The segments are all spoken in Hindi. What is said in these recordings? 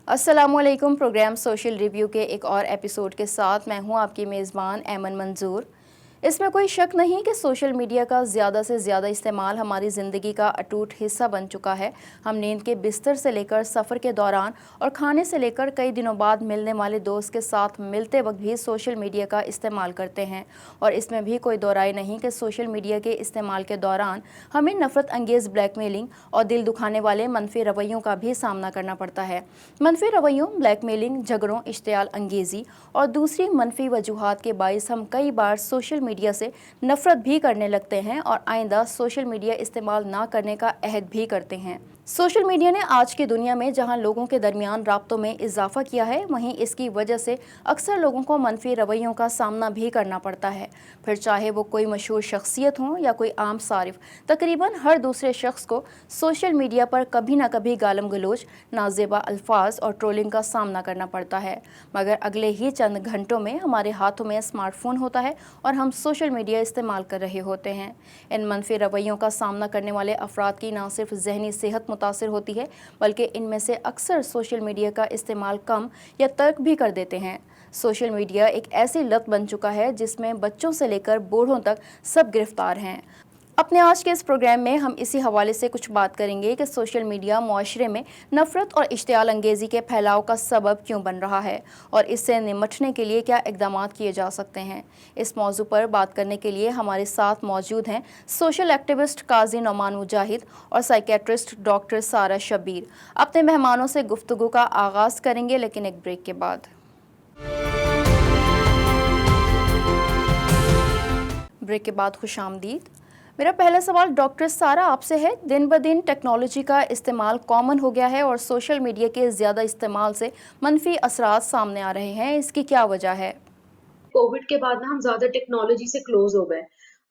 अस्सलामुअलैकुम। प्रोग्राम सोशल रिव्यू के एक और एपिसोड के साथ मैं हूं आपकी मेज़बान ऐमन मंजूर। इसमें कोई शक नहीं कि सोशल मीडिया का ज़्यादा से ज़्यादा इस्तेमाल हमारी ज़िंदगी का अटूट हिस्सा बन चुका है। हम नींद के बिस्तर से लेकर सफ़र के दौरान और खाने से लेकर कई दिनों बाद मिलने वाले दोस्त के साथ मिलते वक्त भी सोशल मीडिया का इस्तेमाल करते हैं। और इसमें भी कोई दो राय नहीं कि सोशल मीडिया के इस्तेमाल के दौरान हमें नफ़रत अंगेज़ ब्लैकमेलिंग और दिल दुखाने वाले मनफी रवैयों का भी सामना करना पड़ता है। मनफी रवैयों, ब्लैकमेलिंग, झगड़ों, इश्तियाल अंगेज़ी और दूसरी मनफी वजूहात के बाइस हम कई बार सोशल मीडिया से नफरत भी करने लगते हैं और आइंदा सोशल मीडिया इस्तेमाल ना करने का अहद भी करते हैं। सोशल मीडिया ने आज की दुनिया में जहां लोगों के दरमियान राब्तों में इजाफा किया है, वहीं इसकी वजह से अक्सर लोगों को मनफी रवैयों का सामना भी करना पड़ता है। फिर चाहे वो कोई मशहूर शख्सियत हो या कोई आम सारिफ, तकरीबन हर दूसरे शख्स को सोशल मीडिया पर कभी ना कभी गालम गलोच, नाजेबा अल्फाज और ट्रोलिंग का सामना करना पड़ता है। मगर अगले ही चंद घंटों में हमारे हाथों में स्मार्टफोन होता है और हम सोशल मीडिया इस्तेमाल कर रहे होते हैं। इन मनफी रवैयों का सामना करने वाले अफराद की न सिर्फ जहनी सेहत मुतासर होती है, बल्कि इनमें से अक्सर सोशल मीडिया का इस्तेमाल कम या तर्क भी कर देते हैं। सोशल मीडिया एक ऐसी लत बन चुका है जिसमें बच्चों से लेकर बूढ़ों तक सब गिरफ्तार हैं। अपने आज के इस प्रोग्राम में हम इसी हवाले से कुछ बात करेंगे कि सोशल मीडिया मुआशरे में नफ़रत और इश्तियाल अंगेज़ी के फैलाव का सबब क्यों बन रहा है और इससे निमटने के लिए क्या इक़दाम किए जा सकते हैं। इस मौजू पर बात करने के लिए हमारे साथ मौजूद हैं सोशल एक्टिविस्ट काजी नौमान मुजाहिद और साइकेट्रिस्ट डॉक्टर सारा शब्बीर। अपने मेहमानों से गुफ्तगू का आगाज़ करेंगे, लेकिन एक ब्रेक के बाद। खुश आमदीद। मेरा पहला सवाल डॉक्टर सारा आपसे है। दिन ब दिन टेक्नोलॉजी का इस्तेमाल कॉमन हो गया है और सोशल मीडिया के ज़्यादा इस्तेमाल से मनफी असरात सामने आ रहे हैं, इसकी क्या वजह है? कोविड के बाद ना हम ज़्यादा टेक्नोलॉजी से क्लोज़ हो गए।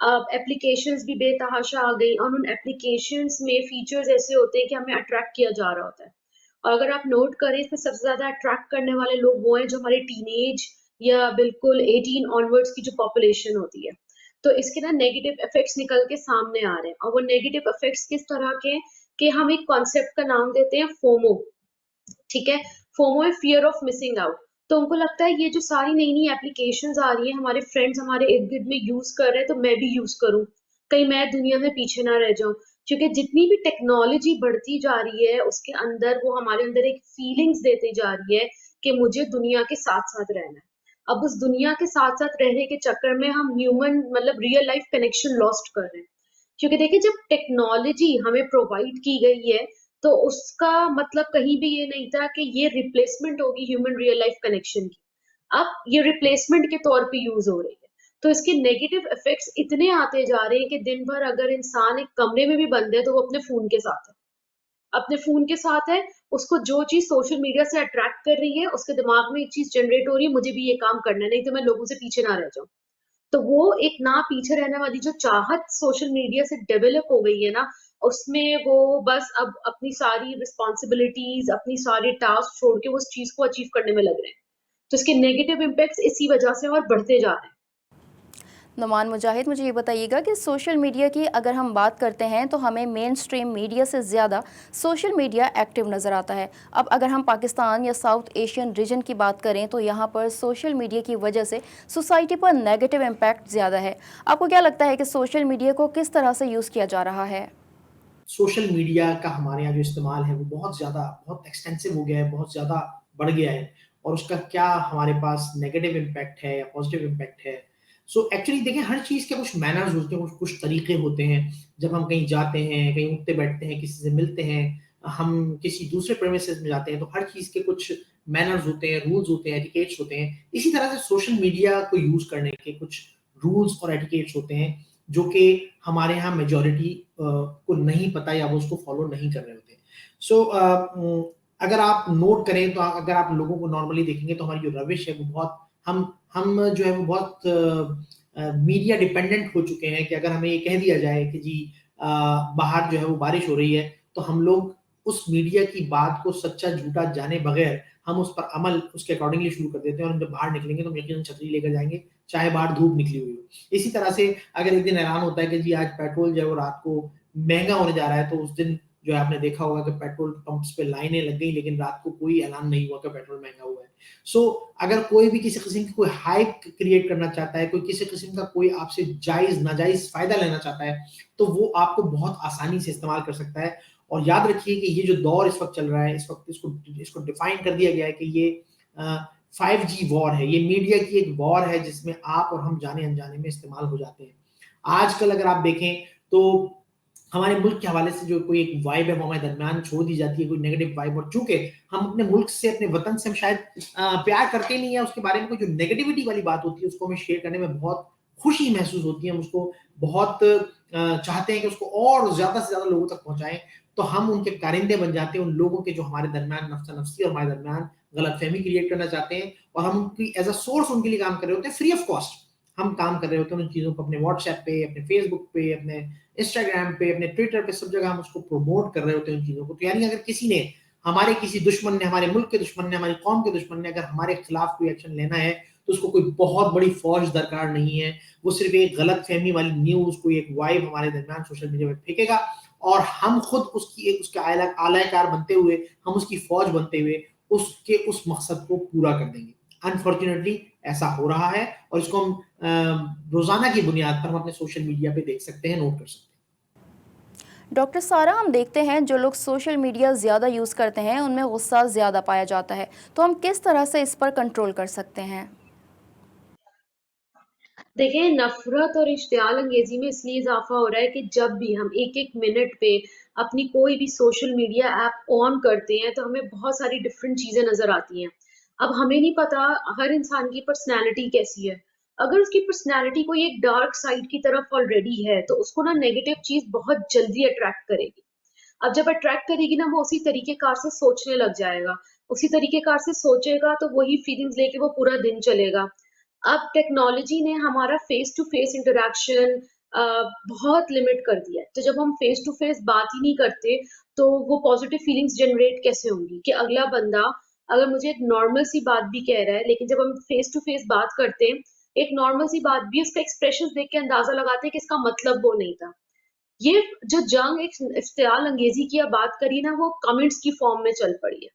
अब एप्लीकेशंस भी बेतहाशा आ गई और उन एप्लीकेशंस में फीचर्स ऐसे होते हैं कि हमें अट्रैक्ट किया जा रहा होता है। और अगर आप नोट करें, इसमें सबसे ज़्यादा अट्रैक्ट करने वाले लोग वो हैं जो हमारे टीनेज या बिल्कुल 18 ऑनवर्ड्स की जो पॉपुलेशन होती है। तो इसके ना नेगेटिव इफ़ेक्ट्स निकल के सामने आ रहे हैं और वो नेगेटिव इफ़ेक्ट्स किस तरह के हैं कि हम एक कॉन्सेप्ट का नाम देते हैं फोमो। ठीक है? फोमो है फियर ऑफ मिसिंग आउट। तो उनको लगता है ये जो सारी नई-नई एप्लीकेशंस आ रही हैं, हमारे फ्रेंड्स हमारे इर्द-गिर्द में यूज़ कर रहे हैं, तो मैं भी यूज़ करूँ। कहीं मैं दुनिया में पीछे ना रह जाऊँ। क्योंकि जितनी भी टेक्नोलॉजी बढ़ती जा रही है, उसके अंदर वो हमारे अंदर एक फीलिंग्स देती जा रही है कि मुझे दुनिया के साथ-साथ रहना है। अब उस दुनिया के साथ-साथ रहने के चक्कर में हम ह्यूमन मतलब रियल लाइफ कनेक्शन लॉस्ट कर रहे हैं। क्योंकि देखिए जब टेक्नोलॉजी हमें प्रोवाइड की गई है, तो उसका मतलब कहीं भी ये नहीं था कि ये रिप्लेसमेंट होगी ह्यूमन रियल लाइफ कनेक्शन की। अब ये रिप्लेसमेंट के तौर पे यूज़ हो रही है। तो इसके नेगेटिव इफ़ेक्ट्स इतने आते जा रहे हैं कि दिन भर अगर इंसान एक कमरे में भी बंद है, तो वो अपने फ़ोन के साथ है। अपने फ़ोन के साथ है, उसको जो चीज़ सोशल मीडिया से अट्रैक्ट कर रही है, उसके दिमाग में एक चीज़ जनरेट हो रही है, मुझे भी ये काम करना है, नहीं तो मैं लोगों से पीछे ना रह जाऊँ। तो वो एक ना पीछे रहने वाली जो चाहत सोशल मीडिया से डेवलप हो गई है ना, उसमें वो बस अब अपनी सारी रिस्पॉन्सिबिलिटीज़, अपनी सारे टास्क छोड़ के वो उस चीज़ को अचीव करने में लग रहे हैं। तो इसके नेगेटिव इम्पैक्ट्स इसी वजह से और बढ़ते जा रहे हैं। नौमान मुजाहिद, मुझे ये बताइएगा कि सोशल मीडिया की अगर हम बात करते हैं तो हमें मेन स्ट्रीम मीडिया से ज़्यादा सोशल मीडिया एक्टिव नज़र आता है। अब अगर हम पाकिस्तान या साउथ एशियन रीजन की बात करें तो यहाँ पर सोशल मीडिया की वजह से सोसाइटी पर नेगेटिव इम्पैक्ट ज़्यादा है। आपको क्या लगता है कि सोशल मीडिया को किस तरह से यूज़ किया जा रहा है? सोशल मीडिया का हमारे यहाँ जो इस्तेमाल है वो बहुत एक्सटेंसिव हो गया है, बहुत ज़्यादा बढ़ गया है और उसका क्या हमारे पास नेगेटिव इम्पैक्ट है या पॉजिटिव इम्पैक्ट है। सो एक्चुअली देखिए हर चीज़ के कुछ मैनर्स होते हैं, कुछ तरीके होते हैं। जब हम कहीं जाते हैं, कहीं उठते-बैठते हैं, किसी से मिलते हैं, हम किसी दूसरे प्रेमिसेस में जाते हैं, तो हर चीज़ के कुछ मैनर्स होते हैं, रूल्स होते हैं, एटिकेट्स होते हैं। इसी तरह से सोशल मीडिया को यूज़ करने के कुछ रूल्स और एटिकेट्स होते हैं जो कि हमारे यहाँ मेजॉरिटी को नहीं पता या वो उसको फॉलो नहीं कर रहे होते। सो अगर आप नोट करें तो अगर आप लोगों को नॉर्मली देखेंगे तो हमारी जो रविश है वो बहुत हम जो है वो बहुत मीडिया डिपेंडेंट हो चुके हैं कि अगर हमें ये कह दिया जाए कि जी बाहर जो है वो बारिश हो रही है, तो हम लोग उस मीडिया की बात को सच्चा-झूठा जाने बगैर हम उस पर अमल उसके अकॉर्डिंगली शुरू कर देते हैं और हम जब बाहर निकलेंगे तो हम यकीनन छतरी लेकर जाएँगे, चाहे बाहर धूप निकली हुई हो। इसी तरह से अगर एक दिन ऐलान होता है कि जी आज पेट्रोल जो है वो रात को महँगा होने जा रहा है, तो उस दिन जो है आपने देखा होगा कि पेट्रोल पंप्स पे लाइनें लग गई लेकिन रात को कोई ऐलान नहीं हुआ कि पेट्रोल महँगा हुआ है। सो अगर कोई भी किसी किस्म की कोई हाइप क्रिएट करना चाहता है, कोई किसी किस्म का कोई आपसे नाजायज़ फ़ायदा लेना चाहता है, तो वो आपको बहुत आसानी से इस्तेमाल कर सकता है। और याद रखिए कि ये जो दौर इस वक़्त चल रहा है, इस वक़्त इसको डिफ़ाइन कर दिया गया है कि ये अ, 5G वॉर है, ये मीडिया की एक वॉर है जिसमें आप और हम जाने-अनजाने में इस्तेमाल हो जाते हैं। आजकल अगर आप देखें तो हमारे मुल्क के हवाले से जो कोई एक वाइब है वो हमारे दरमियान छोड़ दी जाती है, कोई नेगेटिव वाइब, और चूँकि हम अपने मुल्क से, अपने वतन से हम शायद प्यार करते ही नहीं है, उसके बारे में कोई जो नेगेटिविटी वाली बात होती है उसको हमें शेयर करने में बहुत खुशी महसूस होती है, हम उसको बहुत चाहते हैं कि उसको और ज़्यादा से ज़्यादा लोगों तक पहुँचाएँ, तो हम उनके कारिंदे बन जाते हैं, उन लोगों के जो हमारे दरमियान नफ़्सा-नफ़सी और हमारे दरमियान गलतफ़हमी क्रिएट करना चाहते हैं, और हम उनकी एज़ अ सोर्स उनके लिए काम कर रहे होते हैं फ्री ऑफ कॉस्ट। हम काम कर रहे होते हैं उन चीज़ों को अपने व्हाट्सएप पे, अपने फेसबुक पे, अपने इंस्टाग्राम पे, अपने ट्विटर पे, सब जगह हम उसको प्रमोट कर रहे होते हैं उन चीज़ों को। तो यानी अगर किसी ने, हमारे किसी दुश्मन ने, हमारे मुल्क के दुश्मन ने, हमारी कौम के दुश्मन ने अगर हमारे खिलाफ कोई एक्शन लेना है, तो उसको कोई बहुत बड़ी फ़ौज दरकार नहीं है। वो सिर्फ़ एक गलतफ़हमी वाली न्यूज़, कोई एक वाइब हमारे दरमियान सोशल मीडिया पे फेंकेगा, और हम खुद उसके आलाकार बनते हुए, हम उसकी फ़ौज बनते हुए उसके उस मकसद को पूरा कर देंगे। अनफॉर्च्यूनेटली ऐसा हो रहा है, और इसको हम रोज़ाना की बुनियाद पर हम अपने सोशल मीडिया पे देख सकते हैं, नोट कर सकते हैं। डॉक्टर सारा, हम देखते हैं जो लोग सोशल मीडिया ज़्यादा यूज़ करते हैं उनमें गुस्सा ज़्यादा पाया जाता है, तो हम किस तरह से इस पर कंट्रोल कर सकते हैं? देखिए, नफ़रत और इश्तियाल अंगेज़ी में इसलिए इज़ाफ़ा हो रहा है कि जब भी हम 1-1 मिनट पे अपनी कोई भी सोशल मीडिया ऐप ऑन करते हैं, तो हमें बहुत सारी डिफ़रेंट चीज़ें नज़र आती हैं। अब हमें नहीं पता हर इंसान की पर्सनैलिटी कैसी है। अगर उसकी पर्सनैलिटी कोई एक डार्क साइड की तरफ ऑलरेडी है, तो उसको ना नेगेटिव चीज़ बहुत जल्दी अट्रैक्ट करेगी। अब जब अट्रैक्ट करेगी ना, वो उसी तरीक़ेकार से सोचने लग जाएगा। उसी तरीक़ेकार से सोचेगा, तो वही फीलिंग्स लेके वो पूरा दिन चलेगा। अब टेक्नोलॉजी ने हमारा फेस टू फेस इंटरैक्शन अ, बहुत लिमिट कर दिया है। तो जब हम फेस टू फेस बात ही नहीं करते, तो वो पॉजिटिव फीलिंग्स जनरेट कैसे होंगी? कि अगला बंदा अगर मुझे एक नॉर्मल सी बात भी कह रहा है, लेकिन जब हम फेस टू फेस बात करते हैं, एक नॉर्मल सी बात भी उसका एक्सप्रेशंस देख के अंदाज़ा लगाते हैं कि इसका मतलब वो नहीं था। ये जो जंग एक इश्तियाल अंगेज़ी की आप बात करी ना, वो कमेंट्स की फॉर्म में चल पड़ी है।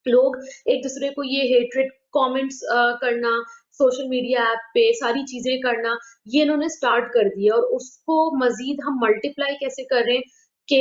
लोग एक दूसरे को ये हेट्रेड कमेंट्स करना, सोशल मीडिया ऐप पे सारी चीजें करना, ये इन्होंने स्टार्ट कर दिया, और उसको मजीद हम मल्टीप्लाई कैसे कर रहे हैं कि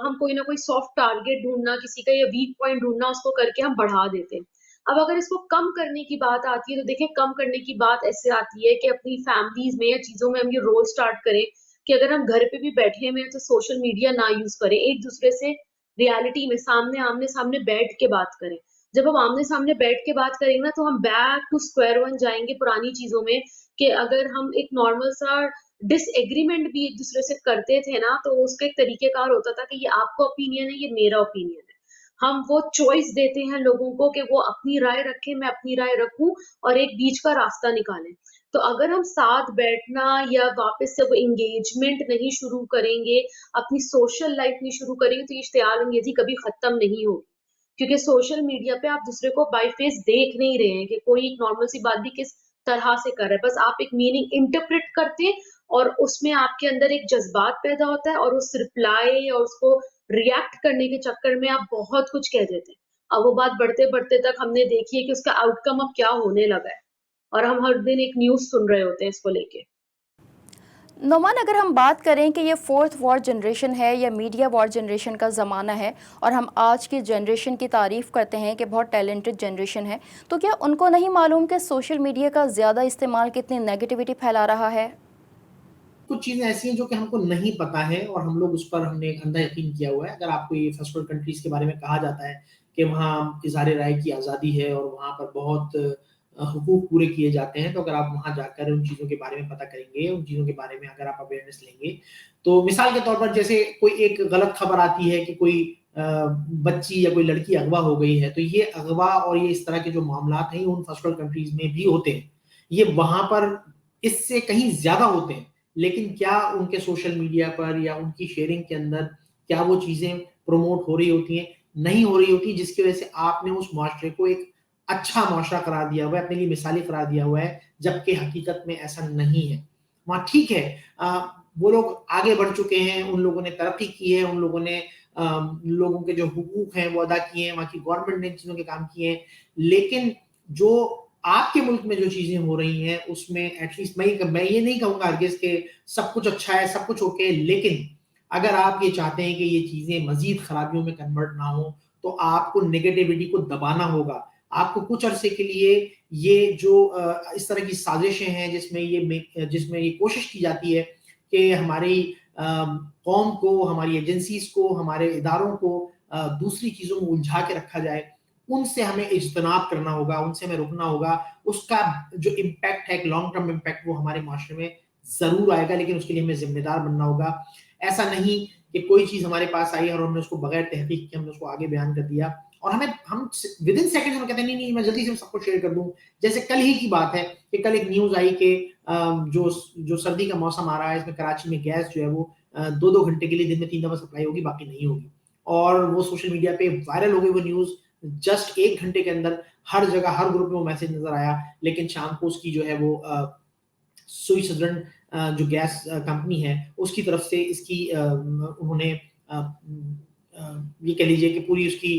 हम कोई ना कोई सॉफ्ट टारगेट ढूंढना, किसी का या वीक पॉइंट ढूंढना, उसको करके हम बढ़ा देते हैं। अब अगर इसको कम करने की बात आती है, तो देखिए, कम करने की बात ऐसे आती है कि अपनी फैमिलीज में या चीजों में हम ये रोल स्टार्ट करें कि अगर हम घर पे भी बैठे हुए हैं, तो सोशल मीडिया ना यूज करें, एक दूसरे से रियलिटी में सामने आमने सामने बैठ के बात करें। जब हम आमने-सामने बैठ के बात करेंगे ना, तो हम बैक टू स्क्वायर वन जाएँगे पुरानी चीज़ों में, कि अगर हम एक नॉर्मल सा डिसएग्रीमेंट भी एक-दूसरे से करते थे ना, तो उसका एक तरीक़ेकार होता था कि ये आपका ओपिनियन है, ये मेरा ओपिनियन है। हम वो चॉइस देते हैं लोगों को कि वो अपनी राय रखें, मैं अपनी राय रखूँ, और एक बीच का रास्ता निकालें। तो अगर हम साथ बैठना या वापस से वो एंगेजमेंट नहीं शुरू करेंगे, अपनी सोशल लाइफ़ नहीं शुरू करेंगे, तो ये इश्तियाल अंगेज़ी कभी ख़त्म नहीं होगी। क्योंकि सोशल मीडिया पे आप दूसरे को बाय फेस देख नहीं रहे हैं कि कोई एक नॉर्मल सी बात भी किस तरह से कर रहा है। बस आप एक मीनिंग इंटरप्रेट करते हैं, और उसमें आपके अंदर एक जज़्बात पैदा होता है, और उस रिप्लाई और उसको रिएक्ट करने के चक्कर में आप बहुत कुछ कह देते हैं। अब वो बात बढ़ते-बढ़ते तक हमने देखी है कि उसका आउटकम अब क्या होने लगा है, और हम हर दिन एक न्यूज़ सुन रहे होते हैं इसको लेके। नोमान, अगर हम बात करें कि ये फोर्थ वॉर जनरेशन है या मीडिया वॉर जनरेशन का ज़माना है, और हम आज की जनरेशन की तारीफ़ करते हैं कि बहुत टैलेंटेड जनरेशन है, तो क्या उनको नहीं मालूम कि सोशल मीडिया का ज़्यादा इस्तेमाल कितनी नेगेटिविटी फैला रहा है? कुछ चीज़ें ऐसी हैं जो कि हमको नहीं पता है, और हम लोग उस पर हमने एक अंधा यकीन किया हुआ है। अगर आपको ये फर्स्ट वर्ल्ड कंट्रीज़ के बारे में कहा जाता है कि वहाँ इज़हार राय की आज़ादी है और वहाँ पर बहुत हुकूक पूरे किए जाते हैं, तो अगर आप वहाँ जाकर उन चीज़ों के बारे में पता करेंगे, उन चीज़ों के बारे में अगर आप अवेयरनेस लेंगे, तो मिसाल के तौर पर जैसे कोई एक गलत खबर आती है कि कोई बच्ची या कोई लड़की अगवा हो गई है, तो ये अगवा और ये इस तरह के जो मामलात हैं, ये उन फर्स्ट वर्ल्ड कंट्रीज़ में भी होते हैं। ये वहाँ पर इससे कहीं ज़्यादा होते हैं। लेकिन क्या उनके सोशल मीडिया पर या उनकी शेयरिंग के अंदर क्या वो चीज़ें प्रमोट हो रही होती हैं? नहीं हो रही होती, जिसकी वज़ह से आपने उस मुआशरे को एक अच्छा मुआशरा करार दिया हुआ है, अपने लिए मिसाली करार दिया हुआ है, जबकि हकीकत में ऐसा नहीं है। वहाँ ठीक है, वो लोग आगे बढ़ चुके हैं, उन लोगों ने तरक्की की है, उन लोगों ने लोगों के जो हुकूक हैं वो अदा किए हैं, वहाँ की गवर्नमेंट ने इन चीज़ों के काम किए हैं। लेकिन जो आपके मुल्क में जो चीज़ें हो रही हैं, उसमें एटलीस्ट मैं ये नहीं कहूँगा हरगिज़ कि सब कुछ अच्छा है, सब कुछ ओके है, लेकिन अगर आप ये चाहते हैं कि ये चीज़ें मज़ीद खराबियों में कन्वर्ट ना हो, तो आपको नेगेटिविटी को दबाना होगा। आपको कुछ अरसे के लिए ये जो इस तरह की साज़िशें हैं जिसमें ये कोशिश की जाती है कि हमारी कौम को, हमारी एजेंसीज़ को, हमारे इदारों को दूसरी चीज़ों में उलझा के रखा जाए, उनसे हमें इज्तनाब करना होगा, उनसे हमें रुकना होगा। उसका जो इम्पैक्ट है, एक लॉन्ग टर्म इम्पैक्ट वो हमारे माशरे में ज़रूर आएगा, लेकिन उसके लिए हमें ज़िम्मेदार बनना होगा। ऐसा नहीं कि कोई चीज़ हमारे पास आई और हमने उसको बगैर तहकीक के हमने उसको आगे बयान कर दिया और हम विदिन सेकंड्स में कहते हैं नहीं, मैं जल्दी से सबको शेयर कर दूँ। जैसे कल ही की बात है कि कल एक न्यूज़ आई कि जो सर्दी का मौसम आ रहा है, इसमें कराची में गैस जो है वो 2-2 घंटे के लिए दिन में 3 दफ़ा सप्लाई होगी, बाकी नहीं होगी। और वो सोशल मीडिया पे वायरल हो गई वो न्यूज़। जस्ट 1 घंटे के अंदर हर जगह, हर ग्रुप में वो मैसेज नज़र आया, लेकिन शाम को उसकी जो है वो सुई सदर्न जो गैस कंपनी है, उसकी तरफ से इसकी उन्होंने ये कह लीजिए कि पूरी उसकी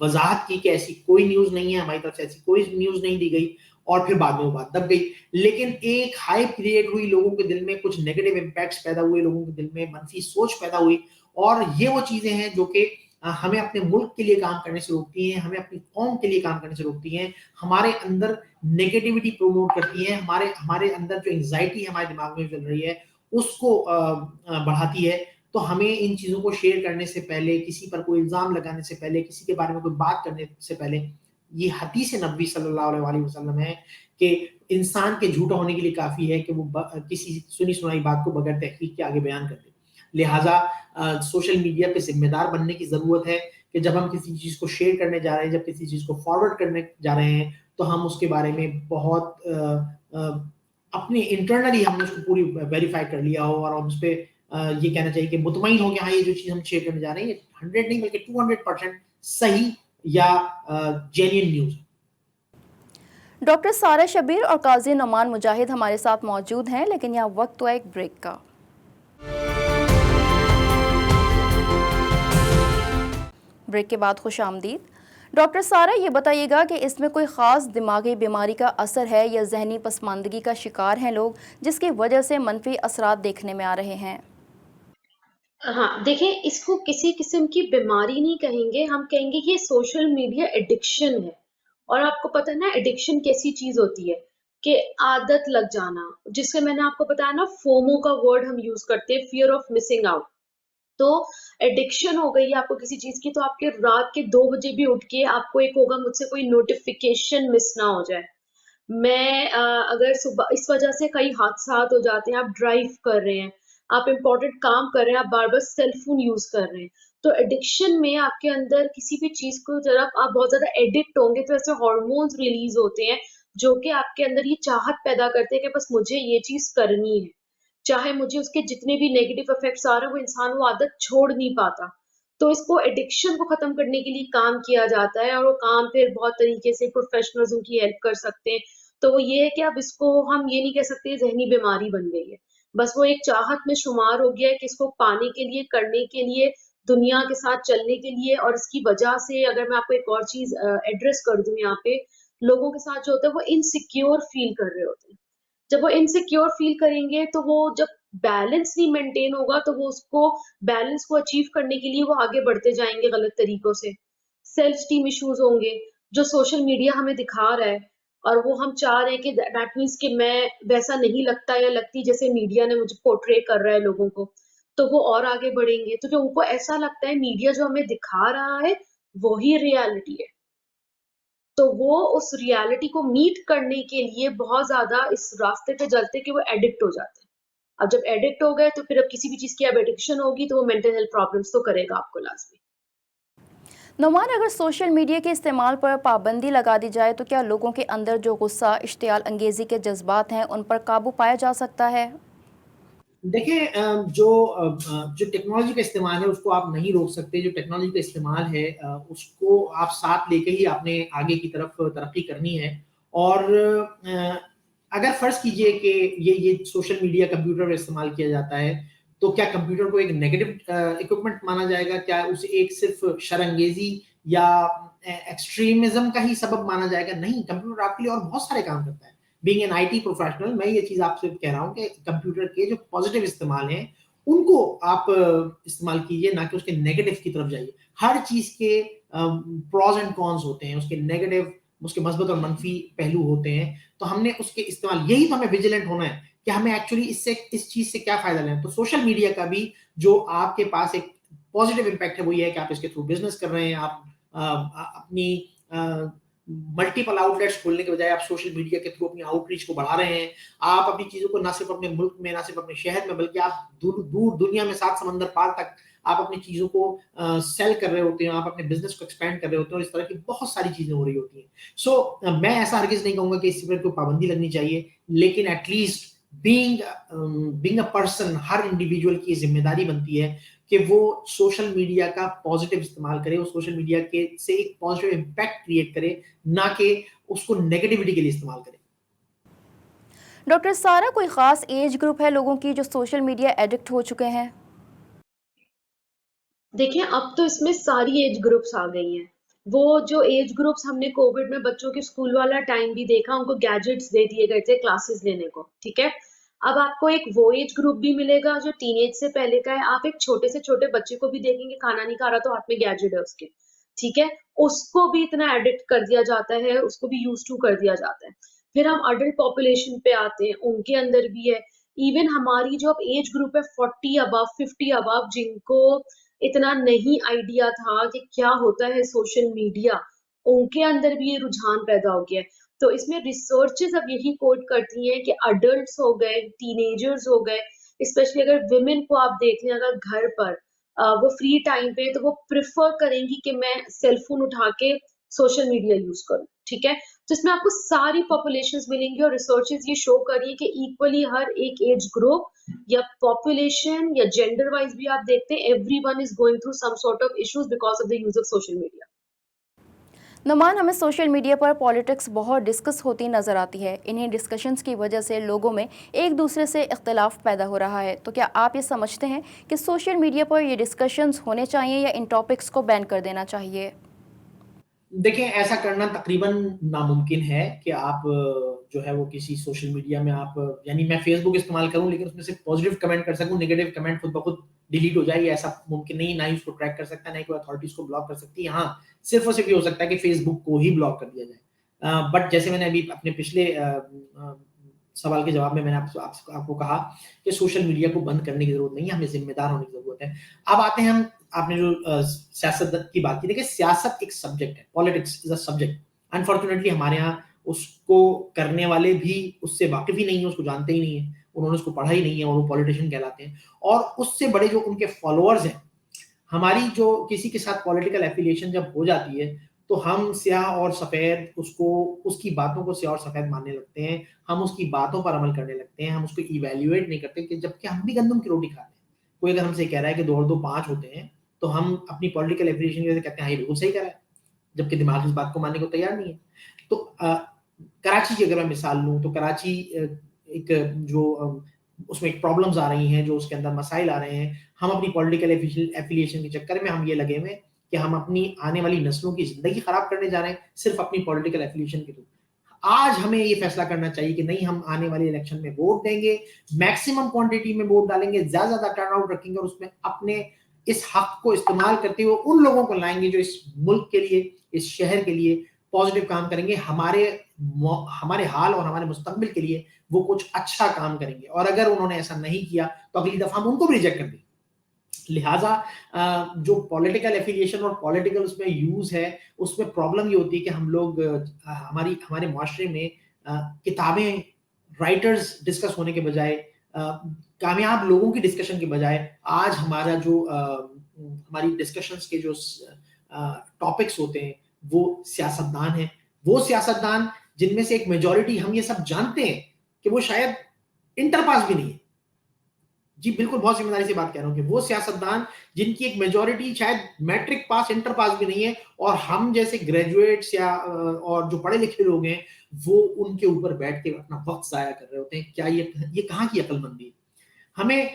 वज़ाहत की कि ऐसी कोई न्यूज़ नहीं है, हमारी तरफ से ऐसी कोई न्यूज़ नहीं दी गई और फिर बाद में वो बात दब गई। लेकिन एक हाइप क्रिएट हुई लोगों के दिल में, कुछ नेगेटिव इम्पैक्ट्स पैदा हुए लोगों के दिल में, मनफी सोच पैदा हुई और ये वो चीज़ें हैं जो कि हमें अपने मुल्क के लिए काम करने से रोकती हैं, हमें अपनी कौम के लिए काम करने से रोकती हैं, हमारे अंदर नेगेटिविटी प्रमोट करती हैं, हमारे हमारे अंदर जो एंग्ज़ायटी हमारे दिमाग में चल रही है, उसको बढ़ाती है। तो हमें इन चीज़ों को शेयर करने से पहले, किसी पर कोई इल्ज़ाम लगाने से पहले, किसी के बारे में कोई बात करने से पहले, ये हदीस नबी सल्लल्लाहु अलैहि वसल्लम है कि इंसान के झूठा होने के लिए काफ़ी है कि वो किसी सुनी-सुनाई बात को बगैर तहकीक के आगे बयान कर दे। लिहाज़ा सोशल मीडिया पे ज़िम्मेदार बनने की ज़रूरत है कि जब हम किसी चीज़ को शेयर करने जा रहे हैं, जब किसी चीज़ को फॉरवर्ड करने जा रहे हैं, तो हम उसके बारे में बहुत अपनी इंटरनली हमने उसको पूरी वेरीफाई कर लिया हो और हम उसपे ये कहना चाहिए कि मुतमईन हो कि हाँ, ये जो चीज़ हम शेयर करने जा रहे हैं, ये 100 नहीं बल्कि 200% सही या जेन्युइन न्यूज़ है। डॉक्टर सारा शबीर और काजी नोमान मुजाहिद हमारे साथ मौजूद हैं, लेकिन यहाँ वक्त हुआ एक ब्रेक का। ब्रेक के बाद खुश आमदीद। डॉक्टर सारा, ये बताइएगा कि इसमें कोई ख़ास दिमागी बीमारी का असर है या जहनी पसमानदगी का शिकार हैं लोग, जिसकी वजह से मनफी असरात देखने में आ रहे हैं? हाँ, देखिए इसको किसी किस्म की बीमारी नहीं कहेंगे, हम कहेंगे कि ये सोशल मीडिया एडिक्शन है। और आपको पता है ना एडिक्शन कैसी चीज़ होती है कि आदत लग जाना, जिससे मैंने आपको बताया ना फोमो का वर्ड हम यूज़ करते हैं, फियर ऑफ मिसिंग आउट। तो एडिक्शन हो गई है आपको किसी चीज़ की तो आपके रात के 2 बजे भी उठ के आपको एक होगा मुझसे कोई नोटिफ़िकेशन मिस ना हो जाए। मैं अगर सुबह इस वजह से कई हादसात हो जाते हैं, आप ड्राइव कर रहे हैं, आप इम्पोर्टेंट काम कर रहे हैं, आप बार-बार सेल फ़ोन यूज़ कर रहे हैं। तो एडिक्शन में आपके अंदर किसी भी चीज़ को तरफ आप बहुत ज़्यादा एडिक्ट होंगे तो ऐसे हार्मोन्स रिलीज़ होते हैं, जो कि आपके अंदर ये चाहत पैदा करते हैं कि बस मुझे ये चीज़ करनी है। चाहे मुझे उसके जितने भी नेगेटिव इफ़ेक्ट्स आ रहे हैं, वो इंसान वो आदत छोड़ नहीं पाता। तो इसको एडिक्शन को ख़त्म करने के लिए काम किया जाता है और वो काम फिर बहुत तरीके से प्रोफ़ेशनल्स उनकी हेल्प कर सकते हैं। तो वो ये है कि अब इसको हम ये नहीं कह सकते ज़हनी बीमारी बन गई है। बस वो एक चाहत में शुमार हो गया है कि इसको पाने के लिए, करने के लिए, दुनिया के साथ चलने के लिए और इसकी वजह से अगर मैं आपको एक और चीज़ एड्रेस कर दूँ यहाँ पे, लोगों के साथ जो होता है वो इनसिक्योर फ़ील कर रहे होते हैं। जब वो इनसिक्योर फ़ील करेंगे तो वो जब बैलेंस नहीं मेंटेन होगा तो वो उसको बैलेंस को अचीव करने के लिए वो आगे बढ़ते जाएँगे गलत तरीकों से। सेल्फ एस्टीम इश्यूज़ होंगे, जो सोशल मीडिया हमें दिखा रहा है और वो हम चाह रहे हैं कि दैट मीन्स कि मैं वैसा नहीं लगता या लगती जैसे मीडिया ने मुझे पोर्ट्रे कर रहा है लोगों को, तो वो और आगे बढ़ेंगे। तो जो उनको ऐसा लगता है मीडिया जो हमें दिखा रहा है, वो ही रियलिटी है। तो वो उस रियलिटी को मीट करने के लिए बहुत ज़्यादा इस रास्ते पे चलते कि वो एडिक्ट हो जाते हैं। अब जब एडिक्ट हो गए तो फिर अब किसी भी चीज़ की अब एडिक्शन होगी तो वो मेंटल हेल्थ प्रॉब्लम्स तो करेगा आपको लाज़मी। नोमान, अगर सोशल मीडिया के इस्तेमाल पर पाबंदी लगा दी जाए तो क्या लोगों के अंदर जो गुस्सा, इश्तियाल अंगेज़ी के जज्बात हैं, उन पर काबू पाया जा सकता है? देखिए जो टेक्नोलॉजी का इस्तेमाल है उसको आप नहीं रोक सकते। जो टेक्नोलॉजी का इस्तेमाल है उसको आप साथ लेके ही आपने आगे की तरफ तरक्की करनी है और अगर फर्ज कीजिए कि ये सोशल मीडिया कंप्यूटर में इस्तेमाल किया जाता है, तो क्या कंप्यूटर को एक नेगेटिव इक्विपमेंट माना जाएगा? क्या उसे एक सिर्फ शरंगेजी या एक्सट्रीमिज्म का ही सबब माना जाएगा? नहीं, कंप्यूटर आपके लिए और बहुत सारे काम करता है। बीइंग एन आईटी प्रोफेशनल, मैं ये चीज आपसे कह रहा हूँ कि कंप्यूटर के जो पॉजिटिव इस्तेमाल हैं, उनको आप इस्तेमाल कीजिए, ना कि उसके नेगेटिव की तरफ जाइए। हर चीज के प्रॉज एंड कॉन्स होते हैं, उसके नेगेटिव, उसके मस्बत और मनफी पहलू होते हैं। तो हमने उसके इस्तेमाल, यही तो हमें विजिलेंट होना है कि हमें एक्चुअली इससे, इस चीज से क्या फायदा लेना है। तो सोशल मीडिया का भी जो आपके पास एक पॉजिटिव इंपैक्ट है, वो ये है कि आप इसके थ्रू बिजनेस कर रहे हैं, आप अपनी मल्टीपल आउटलेट्स खोलने के बजाय आप सोशल मीडिया के थ्रू अपनी आउटरीच को बढ़ा रहे हैं। आप अपनी चीजों को ना सिर्फ अपने मुल्क में, ना सिर्फ अपने शहर में, बल्कि आप दूर दूर दुनिया में, 7 समंदर पार तक आप अपनी चीजों को सेल कर रहे होते हैं, आप अपने बिजनेस को एक्सपेंड कर रहे होते हैं, और इस तरह की बहुत सारी चीजें हो रही होती हैं। सो मैं ऐसा हरगिज नहीं कहूंगा कि इस पर कोई पाबंदी लगनी चाहिए, लेकिन at least being a person, her individual की जिम्मेदारी बनती है कि वो सोशल मीडिया का पॉजिटिव इस्तेमाल करे, वो सोशल मीडिया के से एक पॉजिटिव इम्पैक्ट क्रिएट करे, ना कि उसको नेगेटिविटी के लिए इस्तेमाल करे। डॉक्टर सारा, कोई ख़ास एज ग्रुप है लोगों की जो सोशल मीडिया एडिक्ट हो चुके हैं? देखिए, अब तो इसमें सारी एज ग्रुप्स आ गई हैं। वो जो एज ग्रुप्स हमने कोविड में बच्चों के स्कूल वाला टाइम भी देखा, उनको गैजेट्स दे दिए गए थे क्लासेस लेने को, ठीक है? अब आपको एक वो एज ग्रुप भी मिलेगा जो टीनेज से पहले का है। आप एक छोटे से छोटे बच्चे को भी देखेंगे, खाना नहीं खा रहा तो हाथ में गैजेट है उसके, ठीक है? उसको भी इतना एडिक्ट कर दिया जाता है, उसको भी यूज़ टू कर दिया जाता है। फिर हम अडल्ट पॉपुलेशन पे आते हैं, उनके अंदर भी है। इवन हमारी जो अब एज ग्रुप है 40 अबव, 50 अबव, जिनको इतना नहीं आइडिया था कि क्या होता है सोशल मीडिया, उनके अंदर भी ये रुझान पैदा हो गया है। तो इसमें रिसर्चेस अब यही कोट करती हैं कि अडल्ट्स हो गए, टीनेजर्स हो गए, स्पेशली अगर विमेन को आप देख लें, अगर घर पर वो फ्री टाइम पे, तो वो प्रेफर करेंगी कि मैं सेल फोन उठा के सोशल मीडिया यूज करूं, ठीक है? तो इसमें आपको सारी पॉपुलेशंस मिलेंगी, और रिसर्चेस ये शो कर रही है कि इक्वली हर एक एज ग्रुप या पॉपुलेशन या जेंडर वाइज भी आप देखते हैं, everyone is going through some sort of issues because of the use of social media. Numan, हमें सोशल मीडिया पर पॉलिटिक्स बहुत डिस्कस होती नज़र आती है। इन्हीं डिस्कशंस की वजह से लोगों में एक दूसरे से इख्तलाफ पैदा हो रहा है। तो क्या आप ये समझते हैं कि सोशल मीडिया पर ये डिस्कशंस होने चाहिए या इन टॉपिक्स को बैन कर देना चाहिए? देखिए, ऐसा करना तकरीबन नामुमकिन है कि आप जो है वो किसी सोशल मीडिया में आप, यानी मैं फेसबुक इस्तेमाल करूं लेकिन उसमें सिर्फ पॉजिटिव कमेंट कर सकूं, नेगेटिव कमेंट खुद ब खुद डिलीट हो जाए, ये ऐसा मुमकिन नहीं, ना ही उसको ट्रैक कर सकता है, ना ही कोई अथॉरिटी उसको ब्लॉक कर सकती है। हाँ, सिर्फ और सिर्फ ये हो सकता है कि फेसबुक को ही ब्लॉक कर दिया जाए। बट जैसे मैंने अभी अपने पिछले सवाल के जवाब में मैंने आपको कहा कि सोशल मीडिया को बंद करने की जरूरत नहीं है, हमें जिम्मेदार होने की जरूरत है। अब आते हैं हम, आपने जो सियासत की बात की, देखिए सियासत एक सब्जेक्ट है, politics is a subject. Unfortunately हमारे यहाँ उसको करने वाले भी उससे वाकिफ ही नहीं है, उसको जानते ही नहीं है, उन्होंने उसको पढ़ा ही नहीं है, और वो पॉलिटिशियन कहलाते हैं। और उससे बड़े जो उनके फॉलोअर्स हैं, हमारी जो किसी के साथ पॉलिटिकल एफिलिएशन जब हो जाती है, तो हम स्याह और सफेद, उसको, उसकी बातों को स्याह और सफेद मानने लगते हैं, हम उसकी बातों पर अमल करने लगते हैं, हम उसको इवैल्यूएट नहीं करते, कि जबकि हम भी गंदम की रोटी खाते हैं। कोई अगर हमसे कह रहा है कि 2 और 2 5 होते हैं, तो हम अपनी पॉलिटिकल एफिलिएशन की वजह से कहते हैं हाँ, ये बिल्कुल सही कह रहा है, जबकि दिमाग इस बात को मानने को तैयार नहीं है। तो कराची की अगर मैं मिसाल लूँ, तो कराची एक जो उसमें एक प्रॉब्लम्स आ रही हैं, जो उसके अंदर मसाइल आ रहे हैं, हम अपनी पॉलिटिकल एफिलिएशन के चक्कर में हम ये लगे हुए कि हम अपनी आने वाली नस्लों की ज़िंदगी खराब करने जा रहे हैं, सिर्फ अपनी पॉलिटिकल एफिलिएशन के थ्रू। आज हमें ये फैसला करना चाहिए कि नहीं, हम आने वाले इलेक्शन में वोट देंगे, मैक्सिमम क्वांटिटी में वोट डालेंगे, ज़्यादा टर्नआउट रखेंगे, और उसमें अपने इस हक को इस्तेमाल करते हुए उन लोगों को लाएंगे जो इस मुल्क के लिए, इस शहर के लिए पॉजिटिव काम करेंगे, हमारे हाल और हमारे मुस्तकबिल के लिए वो कुछ अच्छा काम करेंगे। और अगर उन्होंने ऐसा नहीं किया, तो अगली दफा हम उनको भी रिजेक्ट कर देंगे। लिहाजा जो पॉलिटिकल एफिलिएशन और पॉलिटिकल उसमें यूज है, उसमें प्रॉब्लम ये होती है कि हम लोग हमारे मुआशरे में किताबें, राइटर्स डिस्कस होने के बजाय, कामयाब लोगों की डिस्कशन के बजाय, आज हमारा जो हमारी डिस्कशंस के जो टॉपिक्स होते हैं, वो सियासतदान है। वो सियासतदान जिनमें से एक मेजॉरिटी, हम ये सब जानते हैं कि वो शायद इंटर पास भी नहीं है, जी, बिल्कुल, बहुत ज़िम्मेदारी से बात कह रहा हूँ कि वो सियासतदान जिनकी एक मेजॉरिटी शायद मैट्रिक पास, इंटर पास भी नहीं है और हम जैसे ग्रेजुएट्स या और जो पढ़े-लिखे लोग हैं, वो उनके ऊपर बैठ के अपना वक़्त ज़ाया कर रहे होते हैं। क्या ये कहाँ की अक्लमंदी है? हमें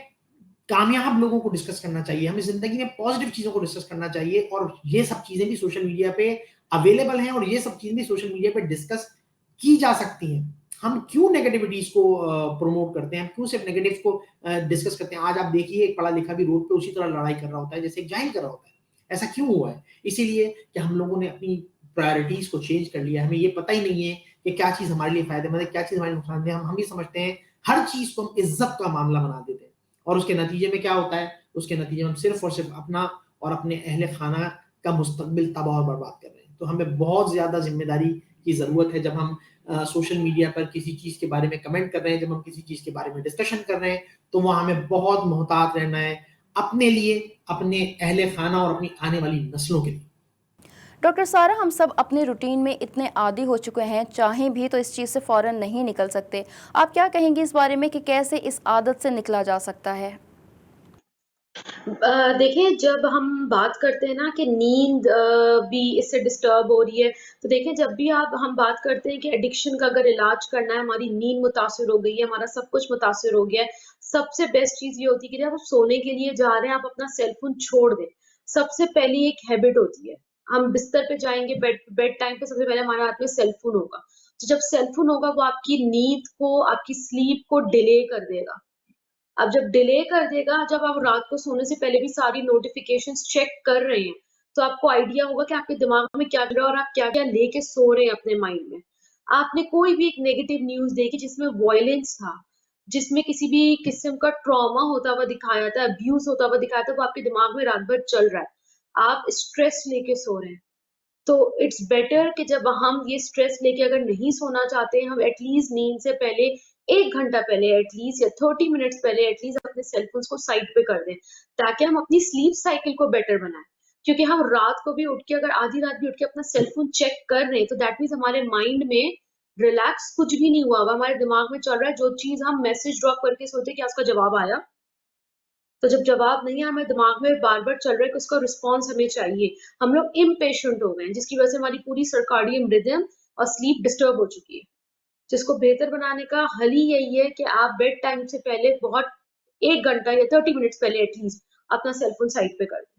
कामयाब लोगों को डिस्कस करना चाहिए, हमें ज़िंदगी में पॉज़िटिव चीज़ों को डिस्कस करना चाहिए और ये सब चीज़ें भी सोशल मीडिया पे अवेलेबल हैं और ये सब चीज़ें भी सोशल मीडिया पे डिस्कस की जा सकती हैं। हम क्यों नेगेटिविटीज़ को प्रमोट करते हैं? हम क्यों सिर्फ़ नेगेटिव्स को डिस्कस करते हैं? आज आप देखिए एक पढ़ा-लिखा भी रोड पे उसी तरह लड़ाई कर रहा होता है जैसे एक जाहिल कर रहा होता है। ऐसा क्यों हुआ है? इसीलिए कि हम लोगों ने अपनी प्रायोरिटीज़ को चेंज कर लिया है। हमें ये पता ही नहीं है कि क्या चीज़ हमारे लिए फ़ायदेमंद है, क्या चीज़ हमारे लिए नुकसानदेह है। हम ये समझते हैं हर चीज़ को हम इज़्ज़त का मामला बना देते हैं। और उसके नतीजे में क्या होता है? उसके नतीजे में हम सिर्फ़ और सिर्फ़ अपना और अपने अहल-खाना का मुस्तकबिल तबाह और बर्बाद कर रहे हैं। तो हमें बहुत ज़्यादा ज़िम्मेदारी की ज़रूरत है जब हम सोशल मीडिया पर किसी चीज़ के बारे में कमेंट कर रहे हैं, जब हम किसी चीज़ के बारे में डिस्कशन कर रहे हैं, तो वहाँ हमें बहुत मोहतात रहना है, अपने लिए, अपने अहल-खाना और अपनी आने वाली नस्लों के लिए। डॉक्टर सारा, हम सब अपने रूटीन में इतने आदी हो चुके हैं, चाहें भी तो इस चीज़ से फ़ौरन नहीं निकल सकते। आप क्या कहेंगी इस बारे में कि कैसे इस आदत से निकला जा सकता है? देखिए जब हम बात करते हैं ना कि नींद भी इससे डिस्टर्ब हो रही है, तो देखिए जब भी आप हम बात करते हैं कि एडिक्शन का अगर इलाज करना है, हमारी नींद मुतासिर हो गई है, हमारा सब कुछ मुतासिर हो गया है, सबसे बेस्ट चीज़ ये होती है कि जब आप सोने के लिए जा रहे हैं, आप अपना सेल फ़ोन छोड़ दें। सबसे पहली एक हैबिट होती है, हम बिस्तर पे जाएँगे, बेड बेड टाइम पे सबसे पहले हमारे हाथ में सेल फ़ोन होगा। तो जब सेल फ़ोन होगा, वो आपकी नींद को, आपकी स्लीप को डिले कर देगा। अब जब डिले कर देगा, जब आप रात को सोने से पहले भी सारी नोटिफ़िकेशंस चेक कर रहे हैं, तो आपको आइडिया होगा कि आपके दिमाग में क्या चल रहा है और आप क्या-क्या लेके सो रहे हैं अपने माइंड में। आपने कोई भी एक नेगेटिव न्यूज़ देखी जिसमें वॉयलेंस था, जिसमें किसी भी किस्म का ट्रॉमा होता हुआ दिखाया था, अब्यूज़ होता हुआ दिखाया था, वो आपके दिमाग में रात भर चल रहा है। आप स्ट्रेस लेके सो रहे हैं। तो इट्स बेटर कि जब हम ये स्ट्रेस लेके अगर नहीं सोना चाहते हैं, हम एटलीस्ट नींद से पहले 1 घंटा पहले एटलीस्ट या 30 मिनट्स पहले एटलीस्ट अपने सेल फ़ोन्स को साइड पे कर दें, ताकि हम अपनी स्लीप साइकिल को बेटर बनाएँ। क्योंकि हम रात को भी उठ के अगर आधी रात भी उठ के अपना सेल फ़ोन चेक कर रहे हैं, तो दैट मीन्स हमारे माइंड में रिलैक्स कुछ भी नहीं हुआ हुआ, हमारे दिमाग में चल रहा है, जो चीज़ हम मैसेज ड्रॉप करके सोचते हैं, क्या उसका जवाब आया? तो जब जवाब नहीं आया, हमारे दिमाग में बार-बार चल रहा है कि उसका रिस्पॉन्स हमें चाहिए। हम लोग इम्पेशेंट हो गए हैं, जिसकी वजह से हमारी पूरी सर्काडियन रिदम और स्लीप डिस्टर्ब हो चुकी है। जिसको बेहतर बनाने का हल ही यही है कि आप बेड टाइम से पहले बहुत 1 घंटा या 30 मिनट्स पहले एटलीस्ट अपना सेल फ़ोन साइड पे कर दें।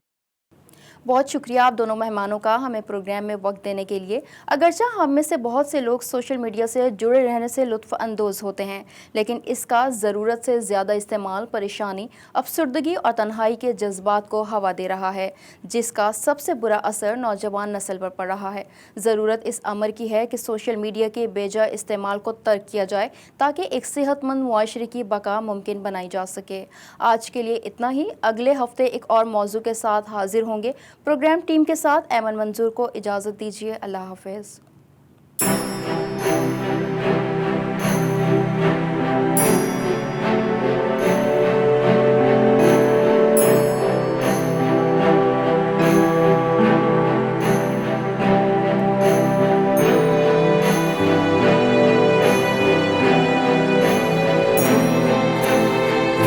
बहुत शुक्रिया आप दोनों मेहमानों का हमें प्रोग्राम में वक्त देने के लिए। अगरचे हम में से बहुत से लोग सोशल मीडिया से जुड़े रहने से लुत्फ़ अंदोज़ होते हैं, लेकिन इसका ज़रूरत से ज़्यादा इस्तेमाल परेशानी, अफसरदगी और तन्हाई के जज्बात को हवा दे रहा है, जिसका सबसे बुरा असर नौजवान नस्ल पर पड़ रहा है। ज़रूरत इस अमर की है कि सोशल मीडिया के बेजा इस्तेमाल को तर्क किया जाए, ताकि एक सेहतमंद मुआशरे की बका मुमकिन बनाई जा सके। आज के लिए इतना ही। अगले हफ्ते एक और मौजू के साथ हाजिर होंगे। प्रोग्राम टीम के साथ ऐमन मंजूर को इजाज़त दीजिए। अल्लाह हाफ़िज़।